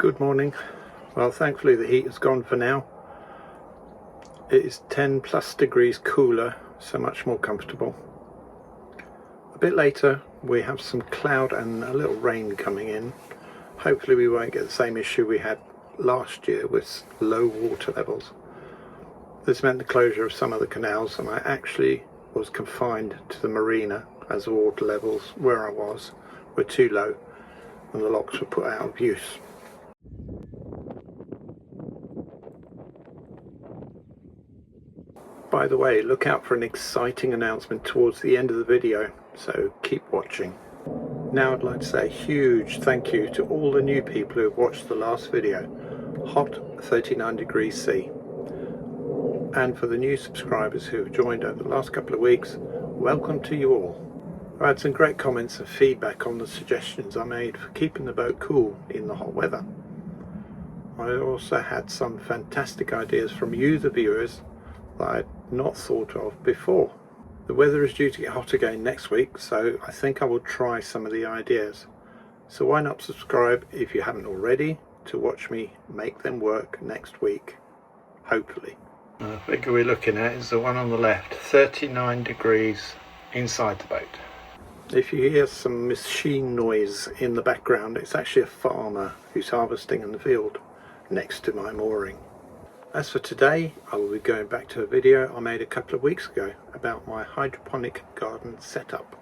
Good morning. Well, thankfully the heat has gone for now. It is 10 plus degrees cooler, so much more comfortable. A bit later we have some cloud and a little rain coming in. Hopefully we won't get the same issue we had last year with low water levels. This meant the closure of some of the canals, and I actually was confined to the marina as the water levels where I was were too low and the locks were put out of use. By the way, look out for an exciting announcement towards the end of the video, so keep watching. Now I'd like to say a huge thank you to all the new people who have watched the last video, Hot 39 Degrees C. And for the new subscribers who have joined over the last couple of weeks, welcome to you all. I had some great comments and feedback on the suggestions I made for keeping the boat cool in the hot weather. I also had some fantastic ideas from you, the viewers, that I had not thought of before. The weather is due to get hot again next week, so I think I will try some of the ideas. So why not subscribe if you haven't already to watch me make them work next week, hopefully. The figure we're looking at is the one on the left, 39 degrees inside the boat. If you hear some machine noise in the background, it's actually a farmer who's harvesting in the field next to my mooring. As for today, I will be going back to a video I made a couple of weeks ago about my hydroponic garden setup.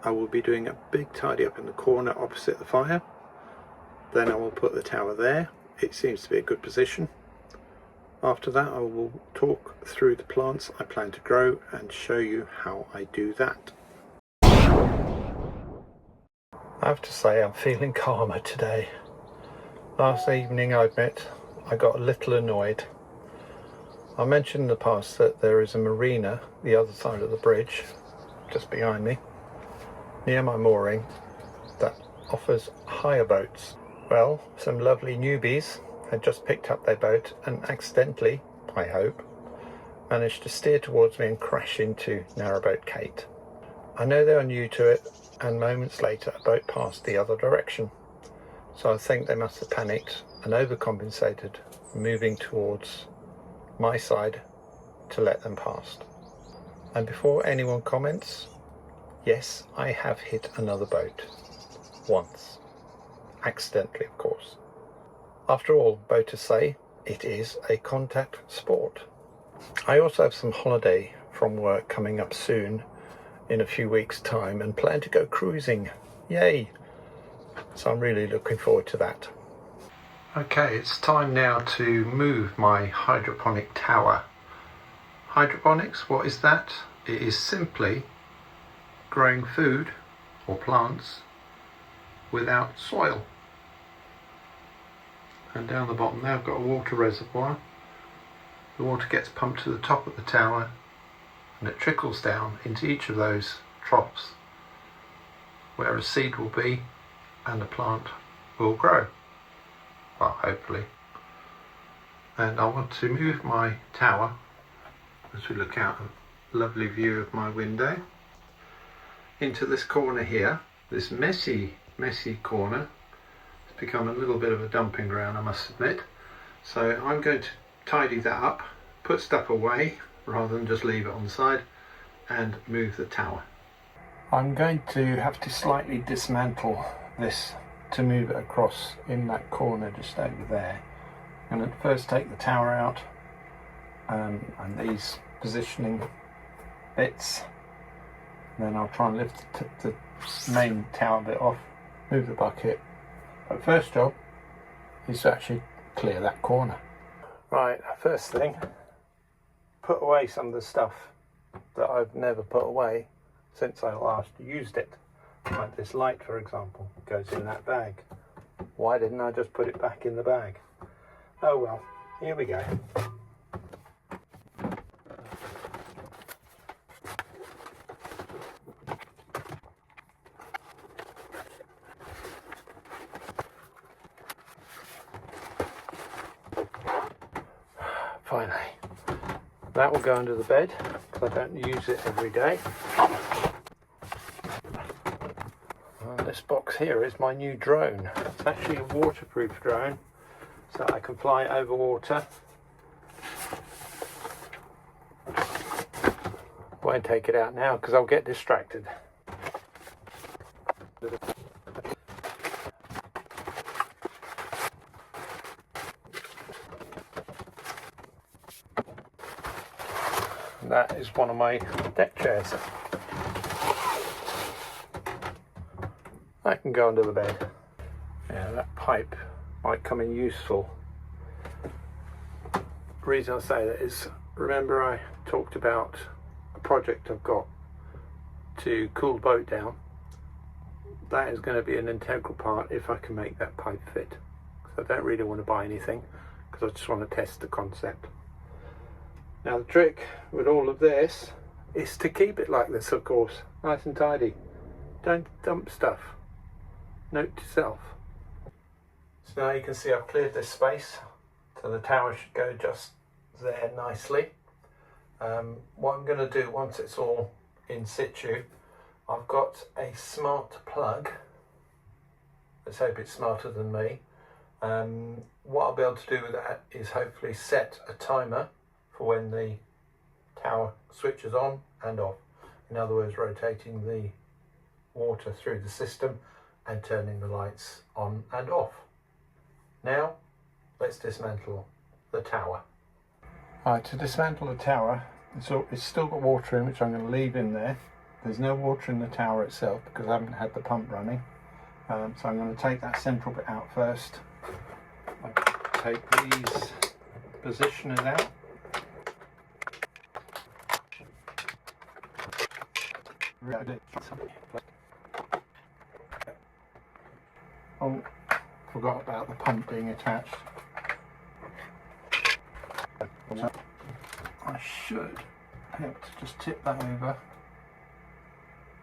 I will be doing a big tidy up in the corner opposite the fire. Then I will put the tower there. It seems to be a good position. After that, I will talk through the plants I plan to grow and show you how I do that. I have to say I'm feeling calmer today. Last evening, I admit, I got a little annoyed. I mentioned in the past that there is a marina the other side of the bridge, just behind me, near my mooring, that offers hire boats. Well, some lovely newbies had just picked up their boat and accidentally, I hope, managed to steer towards me and crash into Narrowboat Kate. I know they are new to it, and moments later a boat passed the other direction, so I think they must have panicked and overcompensated, moving towards my side to let them past. And before anyone comments, yes, I have hit another boat. Once. Accidentally, of course. After all, boaters say it is a contact sport. I also have some holiday from work coming up soon in a few weeks' time and plan to go cruising. Yay! So I'm really looking forward to that. Okay, it's time now to move my hydroponic tower. Hydroponics, what is that? It is simply growing food or plants without soil. And down the bottom there I've got a water reservoir. The water gets pumped to the top of the tower and it trickles down into each of those troughs where a seed will be and a plant will grow. Well, hopefully. And I want to move my tower as we look out a lovely view of my window into this corner here. This messy corner has become a little bit of a dumping ground, I must admit. So I'm going to tidy that up, put stuff away rather than just leave it on the side, and move the tower. I'm going to have to slightly dismantle this to move it across in that corner just over there. I'm going to first take the tower out and these positioning bits, and then I'll try and lift the main tower bit off, move the bucket. But first job is to actually clear that corner. Right, first thing, put away some of the stuff that I've never put away since I last used it. Like this light, for example, goes in that bag. Why didn't I just put it back in the bag? Oh well, here we go. Finally. That will go under the bed because I don't use it every day. This box here is my new drone. It's actually a waterproof drone so I can fly over water. Won't take it out now because I'll get distracted. That is one of my deck chairs. That can go under the bed. Yeah, that pipe might come in useful. The reason I say that is, remember I talked about a project I've got to cool the boat down. That is going to be an integral part if I can make that pipe fit. So I don't really want to buy anything because I just want to test the concept. Now the trick with all of this is to keep it like this, of course, nice and tidy. Don't dump stuff. Note to self. So now you can see I've cleared this space, so the tower should go just there nicely. What I'm going to do once it's all in situ, I've got a smart plug. Let's hope it's smarter than me. What I'll be able to do with that is hopefully set a timer for when the tower switches on and off. In other words, rotating the water through the system and turning the lights on and off. Now, let's dismantle the tower. Alright, to dismantle the tower, it's still got water in, which I'm going to leave in there. There's no water in the tower itself because I haven't had the pump running. So I'm going to take that central bit out first. I take these positioners out. Oh, forgot about the pump being attached. I should have to just tip that over.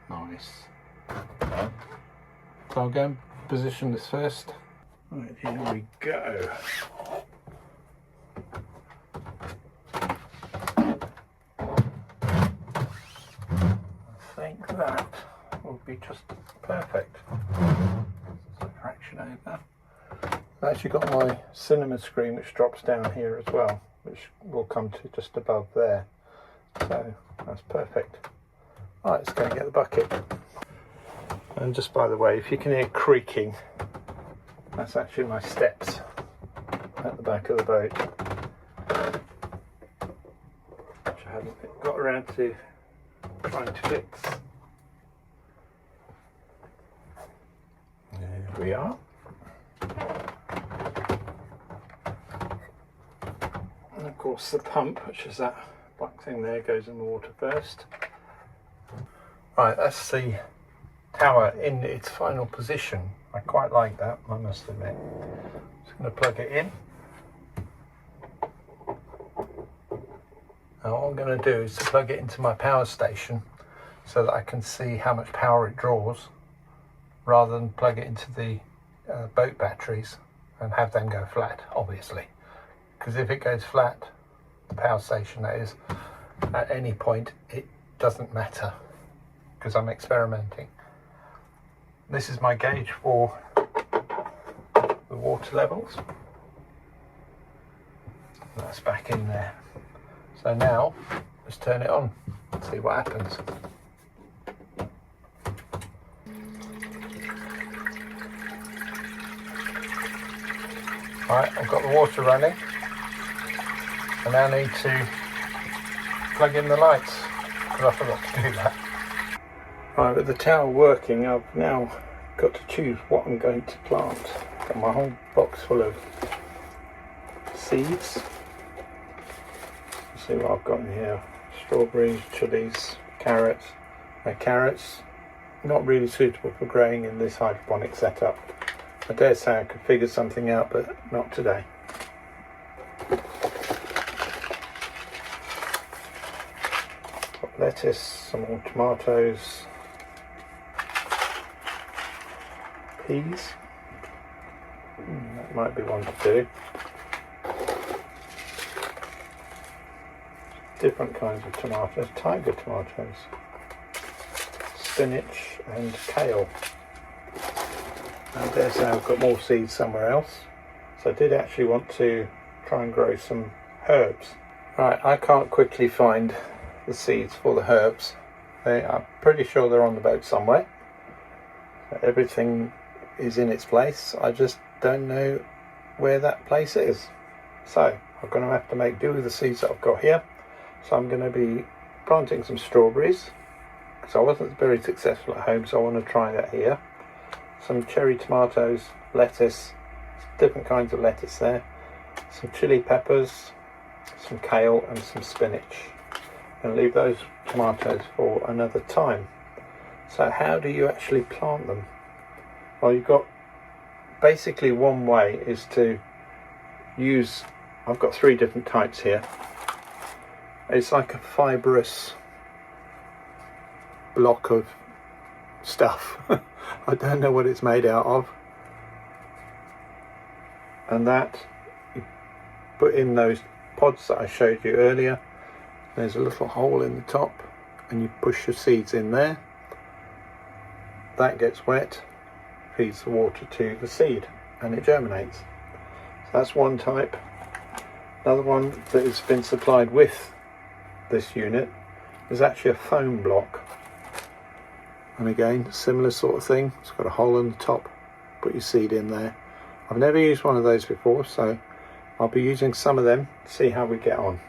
Nice. So I'll go and position this first. Right, here we go. I think that will be just perfect. Fraction over. I've actually got my cinema screen which drops down here as well, which will come to just above there. So that's perfect. Right, let's go and get the bucket. And just by the way, if you can hear creaking, that's actually my steps at the back of the boat, which I haven't got around to trying to fix. There we are. And of course the pump, which is that black thing there, goes in the water first. Right, that's the tower in its final position. I quite like that, I must admit. Just going to plug it in. Now what I'm going to do is to plug it into my power station so that I can see how much power it draws, rather than plug it into the boat batteries and have them go flat, obviously. Because if it goes flat, the power station that is, at any point, it doesn't matter, because I'm experimenting. This is my gauge for the water levels. That's back in there. So now, let's turn it on and see what happens. Right, I've got the water running. I now need to plug in the lights, because I forgot to do that. Right, with the tower working, I've now got to choose what I'm going to plant. Got my whole box full of seeds. Let's see what I've got in here. Strawberries, chilies, carrots. Now carrots, not really suitable for growing in this hydroponic setup. I dare say I could figure something out, but not today. Got lettuce, some more tomatoes, peas. That might be one to do. Different kinds of tomatoes, tiger tomatoes, spinach and kale. I dare say I've got more seeds somewhere else. So I did actually want to try and grow some herbs. Right, I can't quickly find the seeds for the herbs. I'm pretty sure they're on the boat somewhere. Everything is in its place. I just don't know where that place is. So I'm going to have to make do with the seeds that I've got here. So I'm going to be planting some strawberries, because I wasn't very successful at home, so I want to try that here. Some cherry tomatoes, lettuce, different kinds of lettuce there, some chili peppers, some kale and some spinach. And leave those tomatoes for another time. So how do you actually plant them? Well, you've got basically one way is to use, I've got 3 different types here. It's like a fibrous block of stuff. I don't know what it's made out of. And that, you put in those pods that I showed you earlier. There's a little hole in the top and you push your seeds in there. That gets wet, feeds the water to the seed and it germinates. So that's one type. Another one that has been supplied with this unit is actually a foam block. And again, similar sort of thing. It's got a hole in the top, put your seed in there. I've never used one of those before, so I'll be using some of them to see how we get on.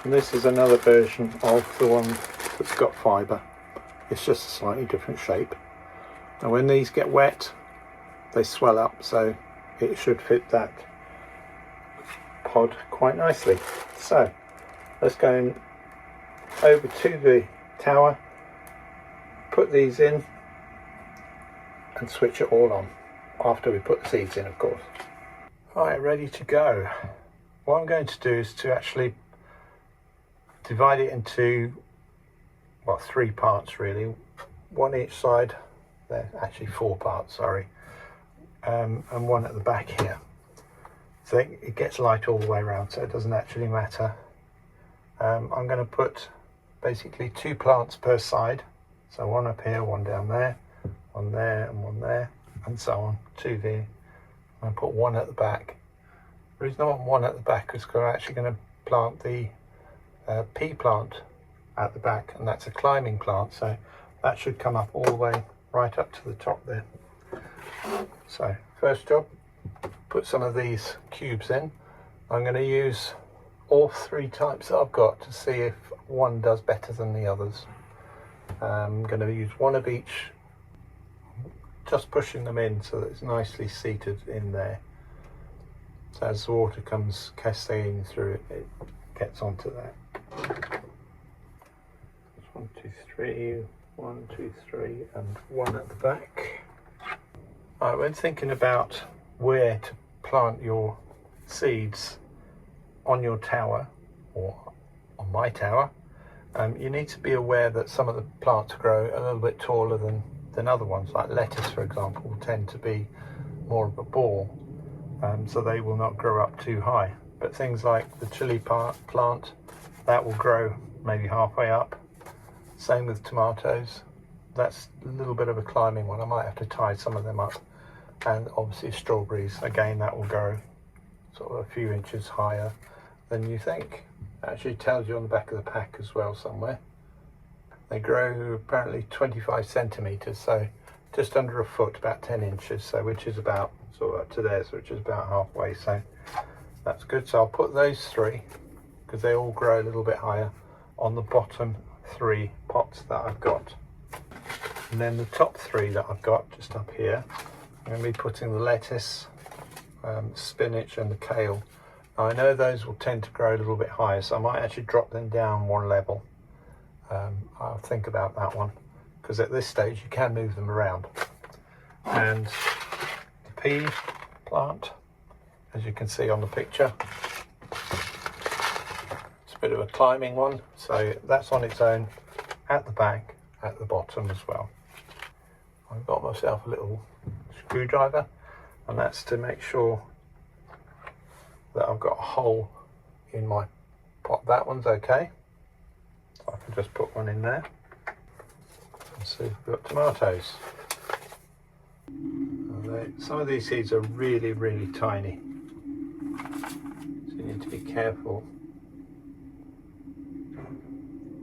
And this is another version of the one that's got fibre. It's just a slightly different shape. And when these get wet, they swell up, so it should fit that pod quite nicely. So let's go over to the tower, put these in and switch it all on after we put the seeds in, of course. Alright, ready to go. What I'm going to do is to actually divide it into, well, 3 parts really, 1 each side. There, actually 4 parts, sorry, and 1 at the back here. So it gets light all the way around, so it doesn't actually matter. I'm going to put basically 2 plants per side, so 1 up here, 1 down there, 1 there and 1 there, and so on, 2 there. I'm going to put 1 at the back. The reason I want 1 at the back is because I'm actually going to plant the pea plant at the back, and that's a climbing plant, so that should come up all the way right up to the top there. So first job, put some of these cubes in. I'm going to use all 3 types that I've got to see if one does better than the others. I'm going to use 1 of each, just pushing them in so that it's nicely seated in there. So as the water comes cascading through it, it gets onto that. 1, 2, 3, 1, 2, 3, and 1 at the back. Right, when thinking about where to plant your seeds on your tower, or on my tower, you need to be aware that some of the plants grow a little bit taller than other ones. Like lettuce, for example, will tend to be more of a ball, so they will not grow up too high. But things like the chili plant, that will grow maybe halfway up. Same with tomatoes. That's a little bit of a climbing one. I might have to tie some of them up. And obviously strawberries, again, that will grow sort of a few inches higher than you think. It actually tells you on the back of the pack as well somewhere. They grow apparently 25 centimetres, so just under a foot, about 10 inches, so which is about sort of up to theirs, which is about halfway, so that's good. So I'll put those 3, because they all grow a little bit higher, on the bottom 3 pots that I've got. And then the top 3 that I've got just up here, I'm going to be putting the lettuce, spinach and the kale. Now I know those will tend to grow a little bit higher, so I might actually drop them down 1 level. I'll think about that one, because at this stage you can move them around. And the pea plant, as you can see on the picture, it's a bit of a climbing one, so that's on its own at the back, at the bottom as well. I've got myself a little screwdriver, and that's to make sure that I've got a hole in my pot. That one's okay, so I can just put 1 in there and see if we've got tomatoes. And some of these seeds are really, really tiny. So you need to be careful.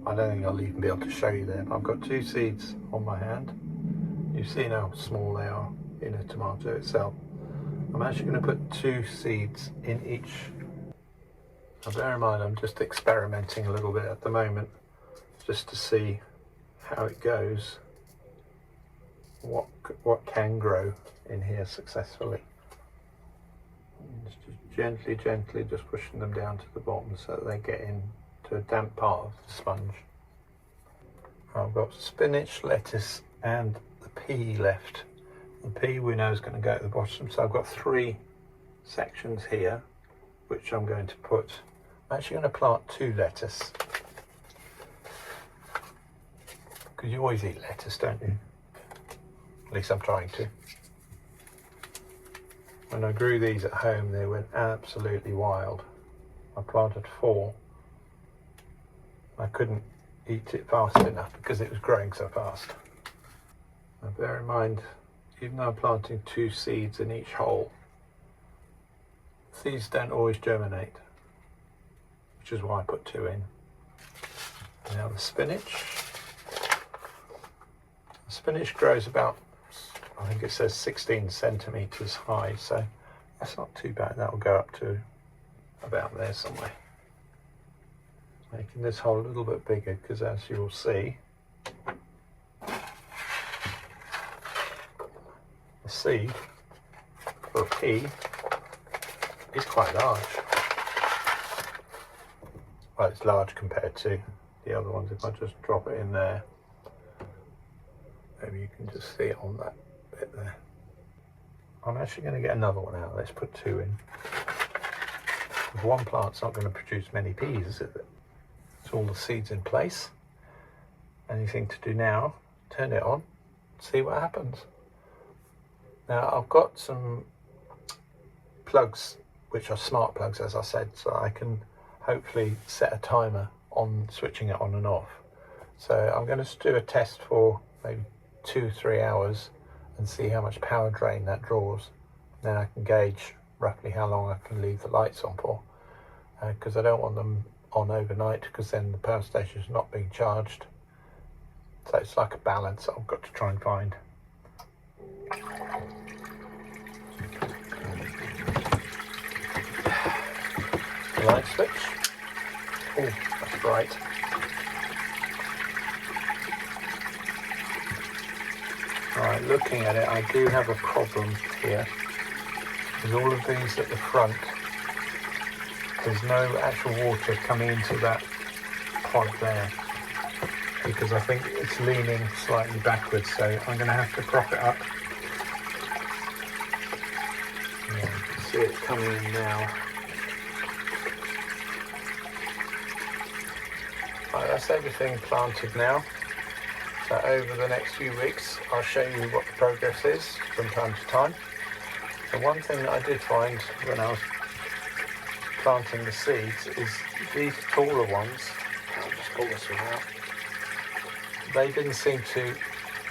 I don't think I'll even be able to show you there, but I've got 2 seeds on my hand. You've seen how small they are in a tomato itself. I'm actually going to put 2 seeds in each. Now bear in mind, I'm just experimenting a little bit at the moment, just to see how it goes, what can grow in here successfully. Just gently just pushing them down to the bottom so that they get into a damp part of the sponge. I've got spinach, lettuce and the pea left. The pea we know is going to go at the bottom, so I've got 3 sections here which I'm going to put. I'm actually going to plant 2 lettuce, because you always eat lettuce, don't you? At least I'm trying to. When I grew these at home, they went absolutely wild. I planted 4. I couldn't eat it fast enough because it was growing so fast. Now bear in mind, even though I'm planting 2 seeds in each hole, seeds don't always germinate, which is why I put 2 in. Now the spinach. The spinach grows about, I think it says 16 centimeters high, so that's not too bad. That will go up to about there somewhere. Making this hole a little bit bigger because, as you will see, the seed for a pea is quite large. Well, it's large compared to the other ones. If I just drop it in there, maybe you can just see it on that bit there. I'm actually going to get another one out. Let's put 2 in. If one plant's not going to produce many peas, is it? It's all the seeds in place. Anything to do now, turn it on, see what happens. Now I've got some plugs which are smart plugs, as I said, so I can hopefully set a timer on switching it on and off. So I'm going to do a test for maybe 2-3 hours and see how much power drain that draws. Then I can gauge roughly how long I can leave the lights on for, because I don't want them on overnight, because then the power station is not being charged. So it's like a balance I've got to try and find. Light switch. Oh, that's bright. Right, looking at it, I do have a problem here. With all of these at the front, there's no actual water coming into that pod there, because I think it's leaning slightly backwards, so I'm going to have to prop it up. Yeah, you can see it coming in now. Right, that's everything planted now. So over the next few weeks, I'll show you what the progress is from time to time. The one thing that I did find when I was planting the seeds is these taller ones, I'll just pull this one out, they didn't seem to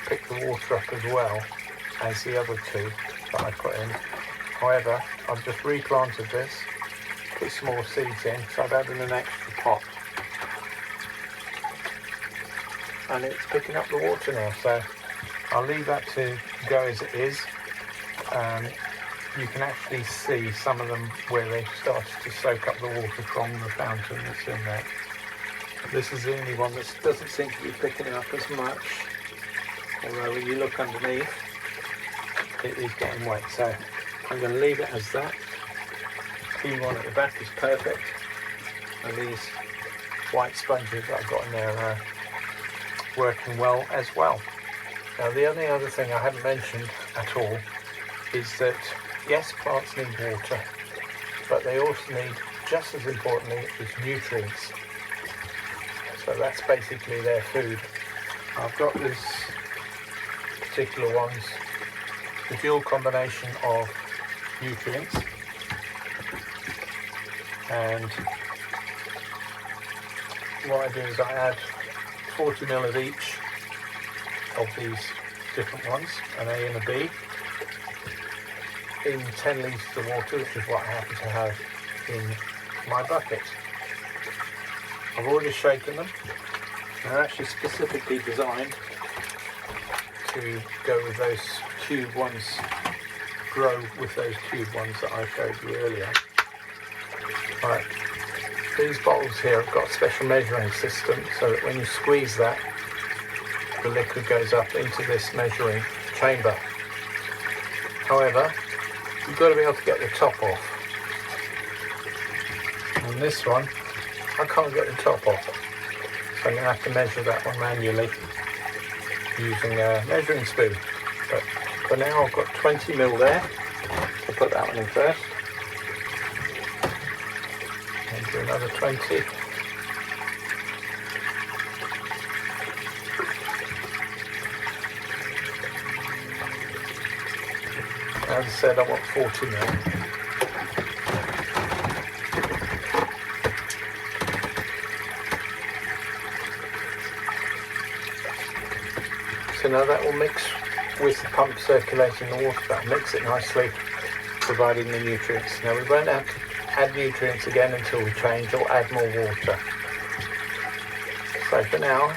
pick the water up as well as the other 2 that I put in. However, I've just replanted this, put some more seeds in, so I've added an extra pot. And it's picking up the water now, so I'll leave that to go as it is. You can actually see some of them where they've started to soak up the water from the fountain that's in there. This is the only one that doesn't seem to be picking it up as much, although when you look underneath it is getting wet, so I'm going to leave it as that. The one at the back is perfect, and these white sponges that I've got in there are working well as well. Now the only other thing I haven't mentioned at all is that yes, plants need water, but they also need, just as importantly, is nutrients. So that's basically their food. I've got this particular ones, the dual combination of nutrients, and what I do is I add 40 ml of each of these different ones, an A and a B, in 10 litres of water, which is what I happen to have in my bucket. I've already shaken them. They're actually specifically designed to go with those tube ones, grow with those tube ones that I showed you earlier. Right, these bottles here have got a special measuring system so that when you squeeze that, the liquid goes up into this measuring chamber. However, you've got to be able to get the top off. On this one, I can't get the top off, so I'm going to have to measure that one manually using a measuring spoon. But for now I've got 20 ml there. I'll put that one in first. And do another 20. As I said, I want 40 ml. So now that will mix with the pump circulating the water, that'll mix it nicely, providing the nutrients. Now we won't have to add nutrients again until we change or add more water. So for now,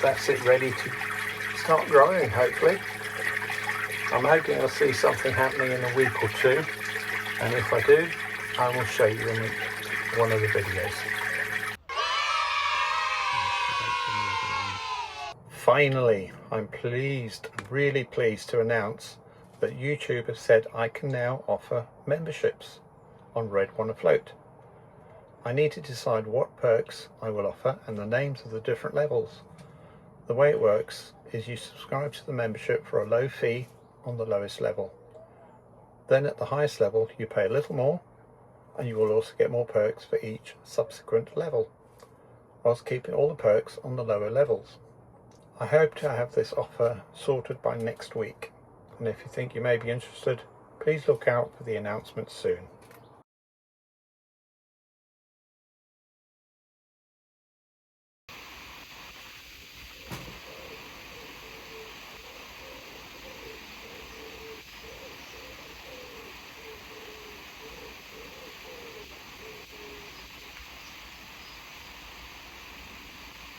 that's it ready to start growing, hopefully. I'm hoping I'll see something happening in a week or two, and if I do, I will show you in one of the videos. Finally, I'm pleased, really pleased to announce that YouTube has said I can now offer memberships on Red One Afloat. I need to decide what perks I will offer and the names of the different levels. The way it works is you subscribe to the membership for a low fee on the lowest level. Then at the highest level you pay a little more, and you will also get more perks for each subsequent level, whilst keeping all the perks on the lower levels. I hope to have this offer sorted by next week, and if you think you may be interested, please look out for the announcement soon.